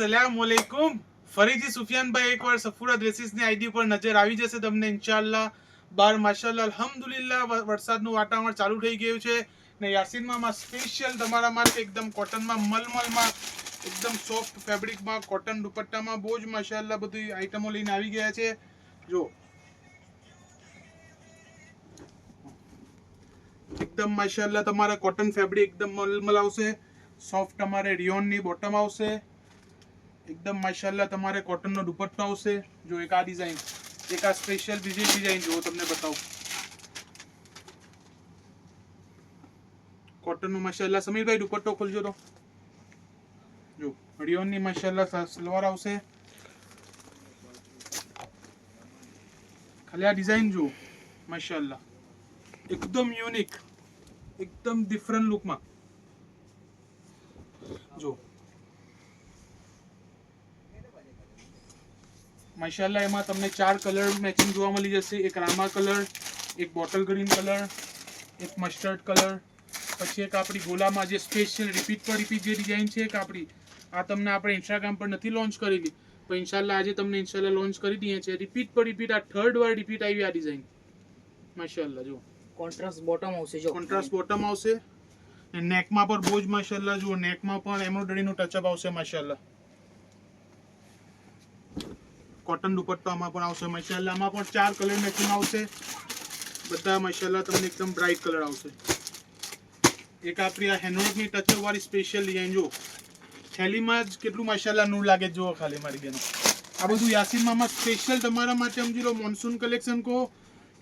अस्सलामुअलैकुम ફરીથી સુફિયાનભાઈ એકવાર સફુરા ડ્રેસીસની આઈડી પર નજર આવી જશે તમને ઇન્શાઅલ્લાહ. બાર માશાઅલ્લાહ અલ્હમ્દુલિલ્લાહ વરસાદનું વાતાવરણ ચાલુ થઈ ગયું છે ને યાસીન મામા સ્પેશિયલ તમારા માટે એકદમ કોટનમાં મલમલમાં એકદમ સોફ્ટ ફેબ્રિકમાં કોટન દુપટ્ટામાં બહુ જ માશાઅલ્લાહ બધી આઈટમો લઈને આવી ગયા છે. જો એકદમ માશાઅલ્લાહ તમારા કોટન ફેબ્રિક એકદમ મલમલ આવશે. સોફ્ટ તમારે રિયોનની બોટમ આવશે. एकदम माशाल्लाह તમારે કોટન નો દુપટ્ટો આવશે. જો એક આ ડિઝાઇન, એક આ સ્પેશિયલ બીજી ડિઝાઇન જો તમને બતાવું. કોટન નો માશાલ્લાહ સમીરભાઈ દુપટ્ટો ખોલજો તો. જો રિયોન ની માશાલ્લાહ સલવાર આવશે. ખાલી આ ડિઝાઇન જો માશાલ્લાહ એકદમ યુનિક, એકદમ ડિફરન્ટ લુકમાં. જો માશાલ્લાહ એમાં તમને 4 કલર મેચિંગ જોવા મળી જશે. એક રામા કલર, એક બોટલ ગ્રીન કલર, એક મસ્ટર્ડ કલર, પછી એક આપણી ગોલામાં જે સ્પેશિયલ રિપીટ પર રિપીટ જે ડિઝાઇન છે એક આપણી આ તમને આપણે ઇન્સ્ટાગ્રામ પર નથી લોન્ચ કરેલી પણ ઇન્શાલ્લાહ આજે તમને ઇન્શાલ્લાહ લોન્ચ કરી દઈએ છે. રિપીટ પર રિપીટ આ થર્ડ વાર રિપીટ આવી આ ડિઝાઇન માશાલ્લાહ. જો કોન્ટ્રાસ્ટ બોટમ આવશે. જો કોન્ટ્રાસ્ટ બોટમ આવશે. નેકમાં પર બહુ જ માશાલ્લાહ જો નેકમાં પણ એમ્બ્રોઇડરીનું ટચઅપ આવશે માશાલ્લાહ. કોટન દુપટ્ટો આમાં પણ આવશે માશાલ્લાહ. આમાં પણ 4 કલર મેચિંગ આવશે. બધા માશાલ્લાહ તમને એકદમ બ્રાઇટ કલર આવશે. એક આપણી આ હેન્ડવર્કની ટચઅપ વાળી સ્પેશિયલ ડિઝાઇન જો થેલીમાં જ કેટલું માશાલ્લાહ નૂર લાગે જો ખાલી મારી બેનો. આ બધું યાસીન મામા સ્પેશિયલ તમારા માટે સમજી લો. મોન્સૂન કલેક્શન કહો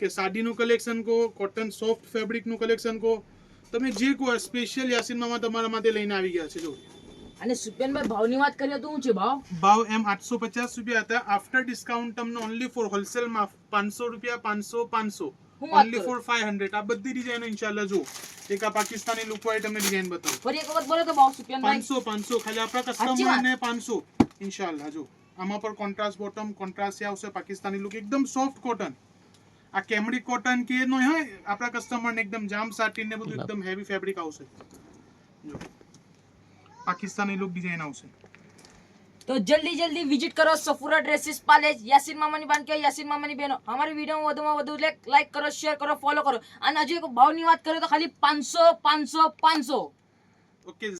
કે સાડીનું કલેક્શન કહો, કોટન સોફ્ટ ફેબ્રિકનું કલેક્શન કહો, તમે જે કહો સ્પેશિયલ યાસીન મામા તમારા માટે લઈને આવી ગયા છે. જો અને સુપેનભાઈ ભાવની વાત કરીએ તો શું છે ભાવ એમ 850 રૂપિયા હતા. આફ્ટર ડિસ્કાઉન્ટ તમને ઓનલી ફોર હોલસેલમાં 500 રૂપિયા 500 ઓનલી ફોર 500. આ બધી ડિઝાઇનો ઇન્શાલ્લાહ જો એક આ પાકિસ્તાની લુક વાળી તમને ડિઝાઇન બતાવું. ફરી એક વખત બોલો તો ભાવ સુપેનભાઈ 500 ખાલી આપણા કસ્ટમરને 500 ઇન્શાલ્લાહ. જો આમાં પર કોન્ટ્રાસ્ટ બોટમ કોન્ટ્રાસ્ટ આવશે. પાકિસ્તાની લુક એકદમ સોફ્ટ કોટન. આ કેમરી કોટન કે નો હોય આપણા કસ્ટમરને એકદમ જામ સાટીન ને બધું એકદમ હેવી ફેબ્રિક આવશે. જો પાકિસ્તાની લુક ડિઝાઇન આવશે. तो जल्दी जल्दी विजिट करो सफूरा ड्रेसेस पैलेस. यासीन मामानी बान के यासीन मामानी बहनो हमारी वीडियो में વધુમાં વધુ લાઈક કરો, શેર કરો, ફોલો કરો. અને હજુ એક ભાવની વાત કરીએ તો ખાલી 500 500 500. ઓકે.